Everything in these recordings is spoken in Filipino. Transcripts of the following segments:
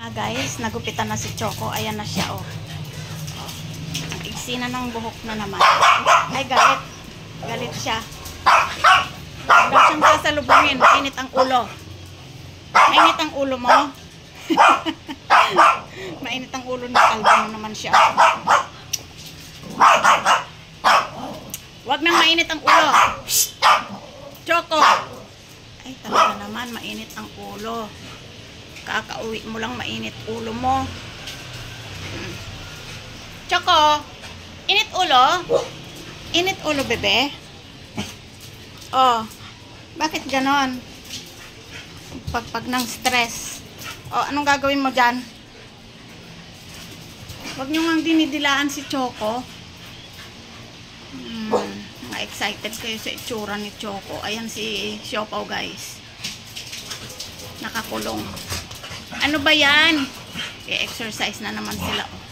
Guys, nagupitan na si Choco. Ayan na siya, oh. Iksi na ng buhok na naman. Ay, galit. Galit siya. Wala siyang sasalubungin. Mainit ang ulo. Mainit ang ulo mo. Mainit ang ulo na kalbo mo naman siya. Huwag nang mainit ang ulo. Choco. Ay, talaga naman, mainit ang ulo. Kakauwi mo lang, mainit ulo mo. Choco, init ulo? Init ulo, bebe? Oh, bakit ganon? Pag ng stress. Oh, anong gagawin mo dyan? Huwag nyo nga dinidilaan si Choco. Na-excited kayo sa itsura ni Choco. Ayan si Siopaw, guys. Nakakulong. Ano ba yan? I-exercise na naman sila. Oh.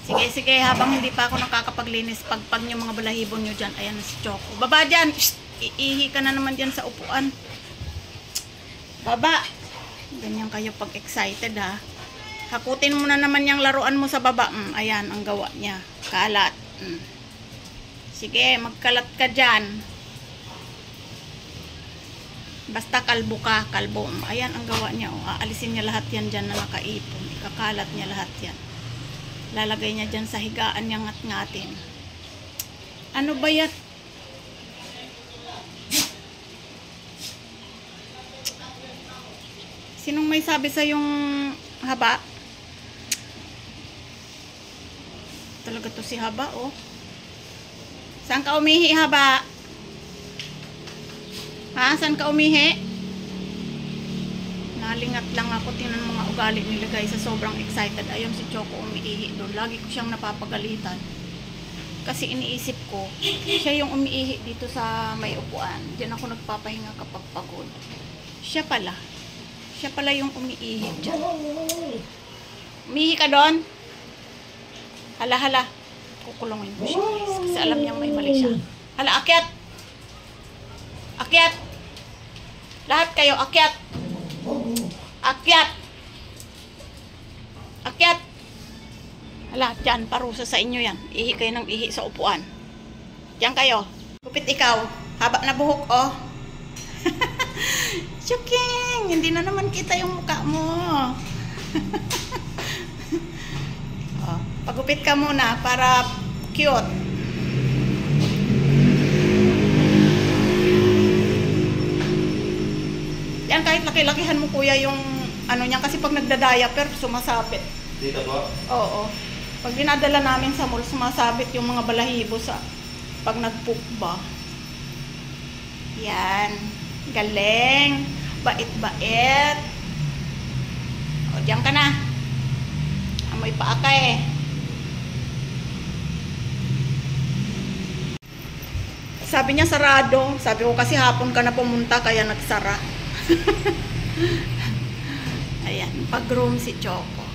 Sige, sige. Habang hindi pa ako nakakapaglinis, pagpag nyo mga balahibon nyo dyan. Ayan na si Choco. Baba dyan. Iihi ka na naman dyan sa upuan. Baba. Ganyan kayo pag excited, ha. Hakutin mo na naman yung laruan mo sa baba. Ayan, ang gawa niya. Kalat. Sige, magkalat ka dyan. Basta kalbo ka, kalbo. Ayan ang gawa niya. Oh. Aalisin niya lahat yan dyan na nakaipon. Ikakalat niya lahat yan. Lalagay niya dyan sa higaan niya ngat-ngatin. Ano ba yan? Sinong may sabi sa yung haba? Talaga to si haba, oh. Saan ka umihi, haba? Ha? Saan ka umihi? Nalingat lang ako. Tingnan mga ugali nila, guys. Sa sobrang excited. Ayun si Choco umiihi doon. Lagi ko siyang napapagalitan. Kasi iniisip ko, siya yung umiihi dito sa may upuan. Diyan ako nagpapahinga kapag pagod. Siya pala. Siya pala yung umiihi dyan. Umiihi ka doon? Hala, hala. Kukulongin ko siya, guys. Kasi alam niyang may mali siya. Hala, akyat! Akyat! Lahat kayo, akyat! Akyat! Akyat! Hala, dyan, parusa sa inyo yan. Ihi kayo ng ihi sa upuan. Diyan kayo. Gupit ikaw. Haba na buhok, oh. Chuking! Hindi na naman kita yung mukha mo. Oh, pagupit ka muna para cute. Yan, kahit laki-lakihan mo, kuya, yung ano niya. Kasi pag nagdadaya, pero sumasabit. Dito po? Oo. Pag dinadala namin sa mall, sumasabit yung mga balahibo sa pag nag-poop ba. Yan. Galing. Bait-bait. O, diyan ka na. Amoy paa ka eh. Sabi niya sarado. Sabi ko kasi hapon ka na pumunta kaya nagsara. Ayan, pag-room si Choco.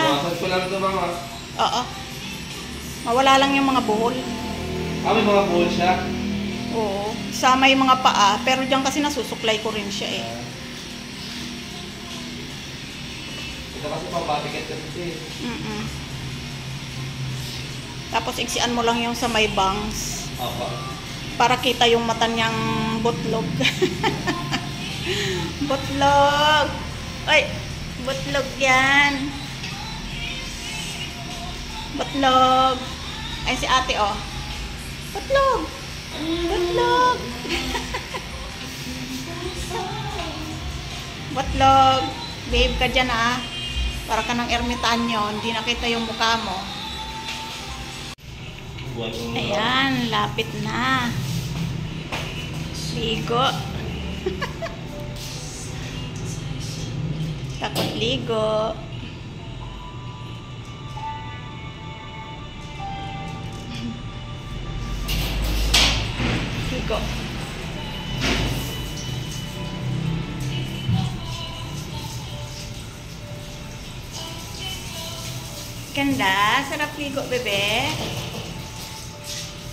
Masas ko lang ito, mama. Oo. Mawala lang yung mga buhol. Ah, may mga buhol siya? Oo. Sama yung mga paa. Pero diyan kasi nasusuklay ko rin siya eh. Ito kasi papatikit kasi. Tapos iksian mo lang yung sa may bangs. Apa. Para kita yung mata niyang butlog. Butlog! Ay! Butlog yan! Butlog! Ay, si ate, oh. Butlog! Butlog! Butlog! Behave ka dyan, ah. Para ka ng ermitanyo. Hindi nakita yung mukha mo. Ayan, lapit na. Ligo. Takot ligo. Ligo. Ganda, sarap ligo, bebe.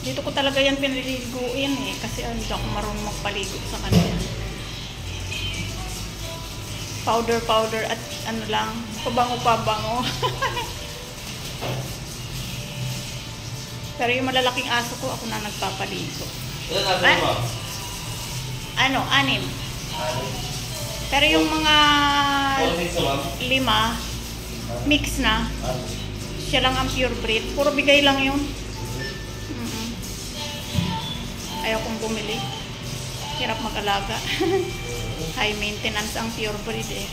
Dito ko talaga yan pinaliguin eh, kasi hindi ako marunong magpaligo sa kanya. Powder at ano lang, pabango. Pero yung malalaking aso ko, ako na nagpapaligo. Ilan natin mo? Ano, 6. Pero yung mga 5, mix na. Siya lang ang pure breed. Puro bigay lang yun. Ayaw kong bumili. Hirap mag-alaga. High maintenance ang pure breed eh.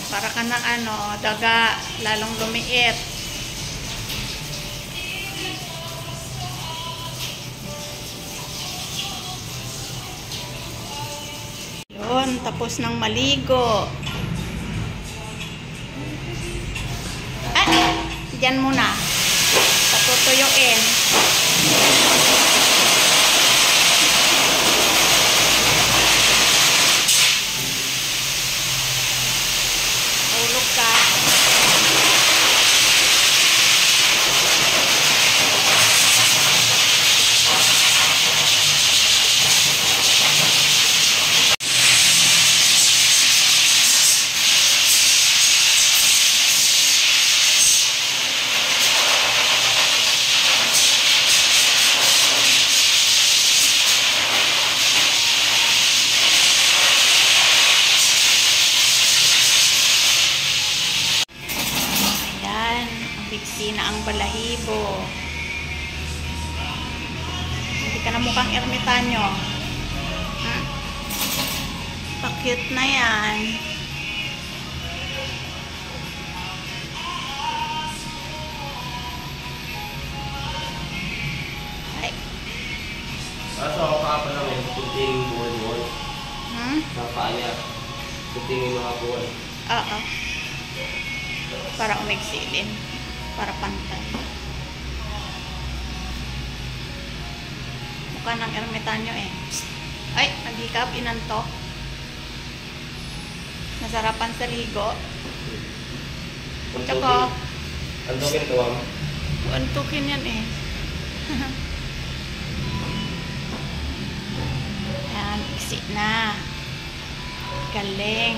Para ka ng daga, lalong lumiit. Yun, tapos ng maligo. Diyan muna. Patutuyuin. Ulog ka. Bigsi na ang balahibo. Hindi ka na mukhang ermitanyo. Pa-cute na yan. Ay. Kaso ako pa lang yung puting buwan-buwan. Sa paya. Puting yung mga buwan. Oo. Para umigsilin. Para pantay. Mukha ng ermitanyo eh. Ay, naghikap, inantok. Nasarapan sa ligo. Tsaka, antukin to, ma'am. antukin yan eh. Ayan, iksi na. Galing.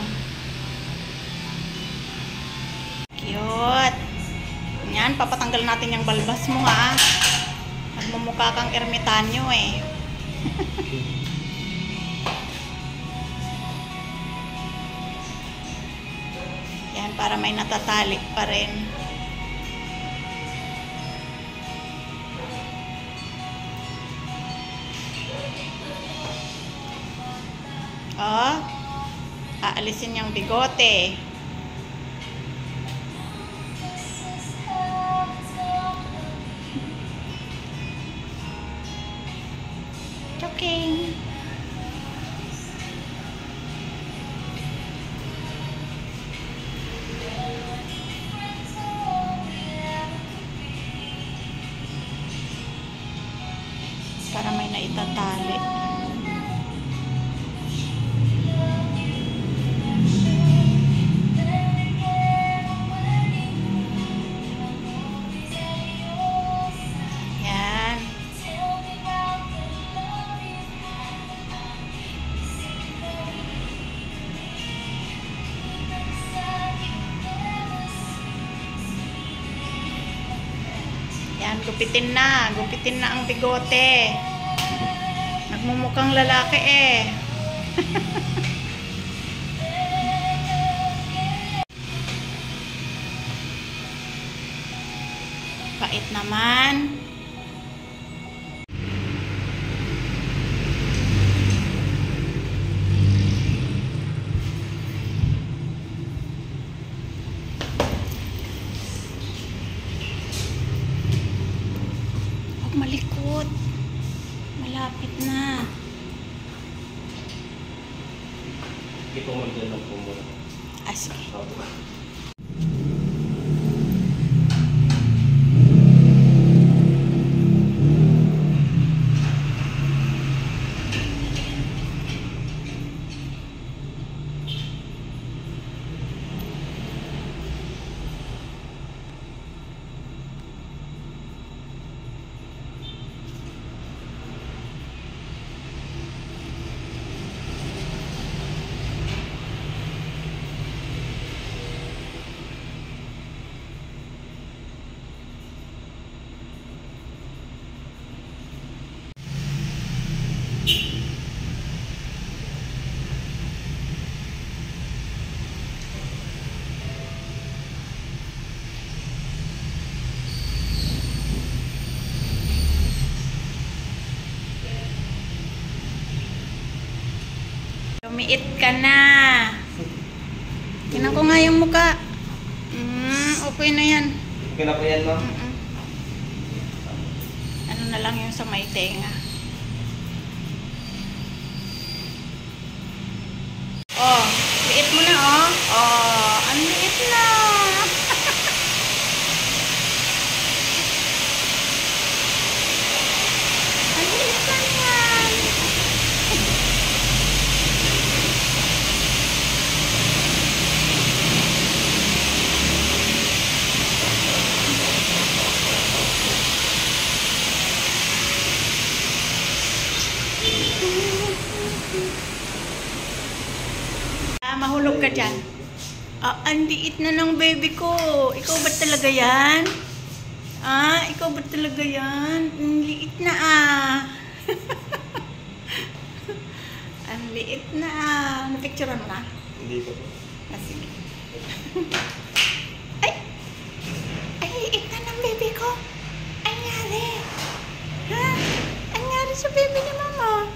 Cute. Yan, papatanggal natin yung balbas mo ha. Nagmumukha kang ermitanyo eh. Yan, para may natatalik pa rin. Oh, aalisin yung bigote. Joking. Para may naitatali. Yan. Yan, gupitin na ang bigote. Nagmumukhang lalaki eh. Pait naman. Huwag malikot. Malapit na. Ito mo dyan lang po muna. Ah, sige. Opo. Lumiit ka na. Tingnan ko nga yung mukha. Okay na yan. Okay na po yan, ma'am? Ano na lang yung sa may tenga. Oh, liit mo na oh. Oh, ang liit na. Ang liit na yan. Mahulog ka dyan. Ang liit na ng baby ko. Ikaw ba talaga yan? Ikaw ba talaga yan? Ang liit na Ang liit na Napicturean mo na? Hindi pa po. Sige. Ay! Ang liit na ng baby ko. Anyari? Ha? Anyari sa baby ni mama?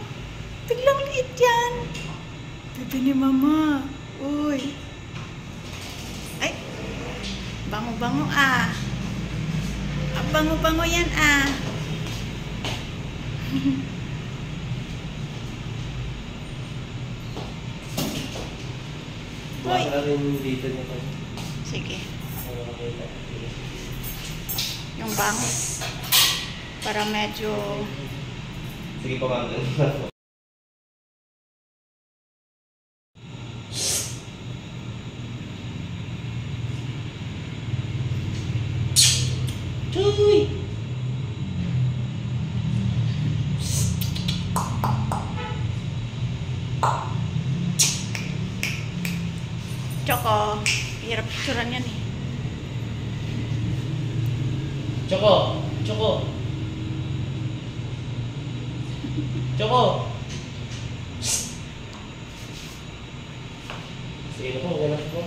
Biglang liit yan. Baby ni mama. Uy. Ay. Bango-bango Bango-bango yan Uy. Baka na rin dito niya po. Sige. Yung bango. Para medyo... Sige po, ma'am. Chuy! Choco. Hirap picturean yan eh. Choco! Choco! Choco! Sige na po, ganap po.